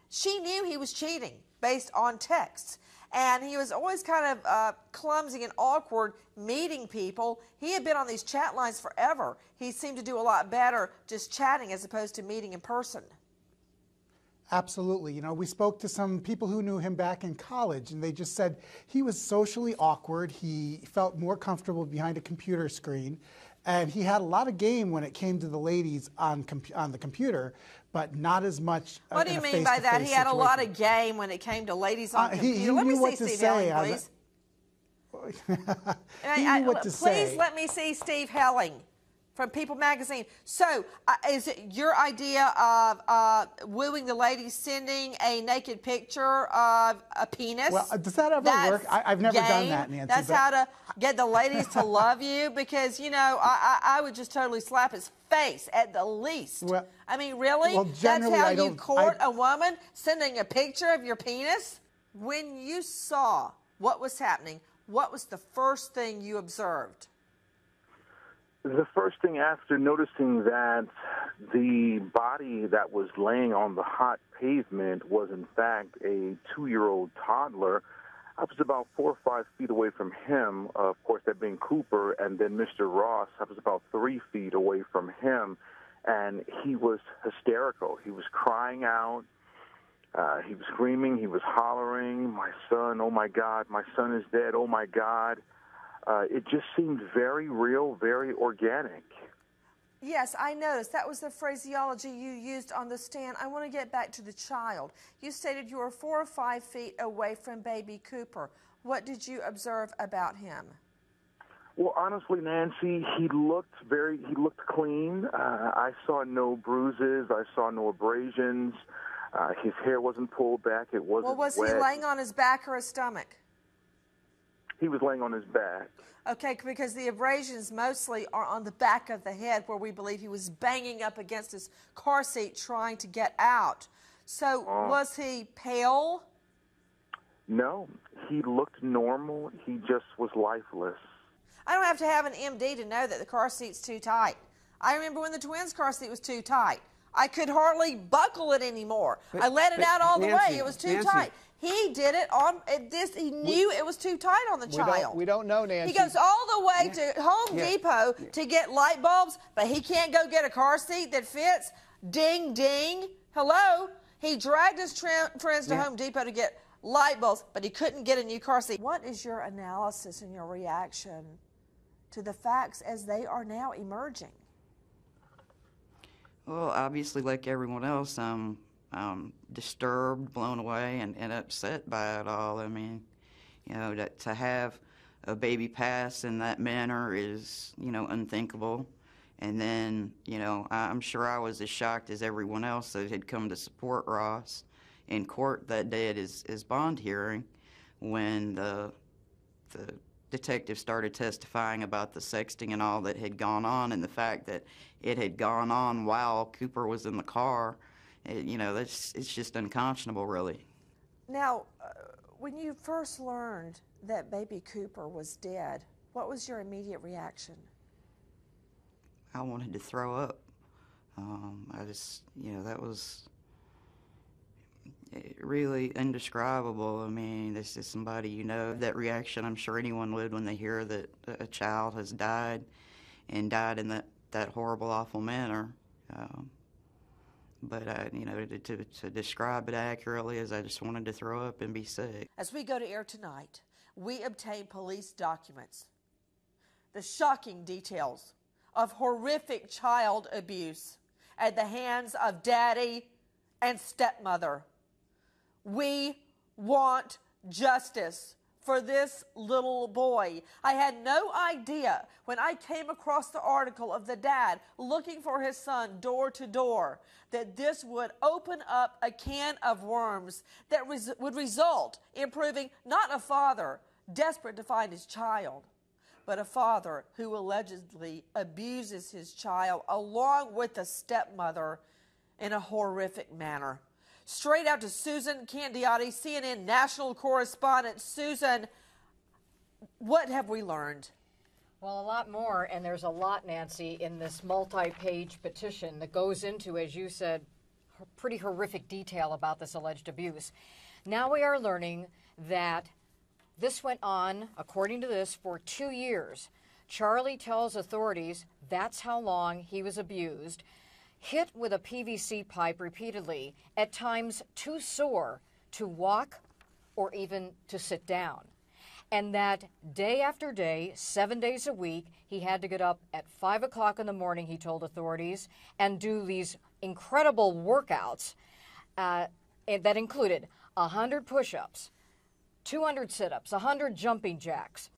She knew he was cheating based on texts. And he was always kind of clumsy and awkward meeting people. He had been on these chat lines forever. He seemed to do a lot better just chatting as opposed to meeting in person. Absolutely. You know, we spoke to some people who knew him back in college, and they just said he was socially awkward. He felt more comfortable behind a computer screen, and he had a lot of game when it came to the ladies on the computer, but not as much. What do you mean by that? He had a lot of game when it came to ladies on computer. He Let knew me what see to Steve say. Helling, please. He knew what to say. Please let me see Steve Helling from People Magazine. So, is it your idea of wooing the ladies, sending a naked picture of a penis? Well, does that ever work? I've never done that, Nancy. That's how to get the ladies to love you, because, you know, I would just totally slap his face at the least. Well, I mean, really? Well, that's how you court a woman, sending a picture of your penis? When you saw what was happening, what was the first thing you observed? The first thing after noticing that the body that was laying on the hot pavement was in fact a 2-year-old toddler, I was about 4 or 5 feet away from him, of course that being Cooper, and then Mr. Ross, I was about 3 feet away from him, and he was hysterical. He was crying out. He was screaming. He was hollering, "My son, oh my God, my son is dead, oh my God." It just seemed very real, very organic. Yes, I noticed. That was the phraseology you used on the stand. I want to get back to the child. You stated you were 4 or 5 feet away from baby Cooper. What did you observe about him? Well, honestly, Nancy, he looked clean. I saw no bruises. I saw no abrasions. His hair wasn't pulled back. It wasn't wet. He laying on his back or his stomach? He was laying on his back. Okay, because the abrasions mostly are on the back of the head, where we believe he was banging up against his car seat trying to get out. So was he pale? No, he looked normal. He just was lifeless. I don't have to have an MD to know that the car seat's too tight. I remember when the twins' car seat was too tight. I could hardly buckle it anymore. I let it out all the way. It was too tight. He did it on this. He knew it was too tight on the child. We don't know, Nancy. He goes all the way to Home Depot to get light bulbs, but he can't go get a car seat that fits. Ding, ding. Hello? He dragged his friends to Home Depot to get light bulbs, but he couldn't get a new car seat. What is your analysis and your reaction to the facts as they are now emerging? Well, obviously, like everyone else, I'm disturbed, blown away, and upset by it all. I mean, you know, to have a baby pass in that manner is, you know, unthinkable. And then, you know, I'm sure I was as shocked as everyone else that had come to support Ross in court that day at his bond hearing, when the detective started testifying about the sexting and all that had gone on, and the fact that it had gone on while Cooper was in the car. You know, it's just unconscionable, really. Now, when you first learned that baby Cooper was dead, what was your immediate reaction? I wanted to throw up. I just, you know, that was really indescribable. I mean, this is somebody, you know, that reaction I'm sure anyone would when they hear that a child has died, and died in that horrible, awful manner. But, you know, to describe it accurately is I just wanted to throw up and be sick. As we go to air tonight, we obtain police documents, the shocking details of horrific child abuse at the hands of daddy and stepmother. We want justice for this little boy. I had no idea when I came across the article of the dad looking for his son door to door that this would open up a can of worms that would result in proving not a father desperate to find his child, but a father who allegedly abuses his child along with the stepmother in a horrific manner. Straight out to Susan Candiotti, CNN national correspondent. Susan, what have we learned? Well, a lot more, and there's a lot, Nancy, in this multi-page petition that goes into, as you said, pretty horrific detail about this alleged abuse. Now we are learning that this went on, according to this, for 2 years. Charlie tells authorities that's how long he was abused, hit with a PVC pipe repeatedly, at times too sore to walk or even to sit down. And that day after day, 7 days a week, he had to get up at 5 o'clock in the morning, he told authorities, and do these incredible workouts that included 100 push-ups, 200 sit-ups, 100 jumping jacks,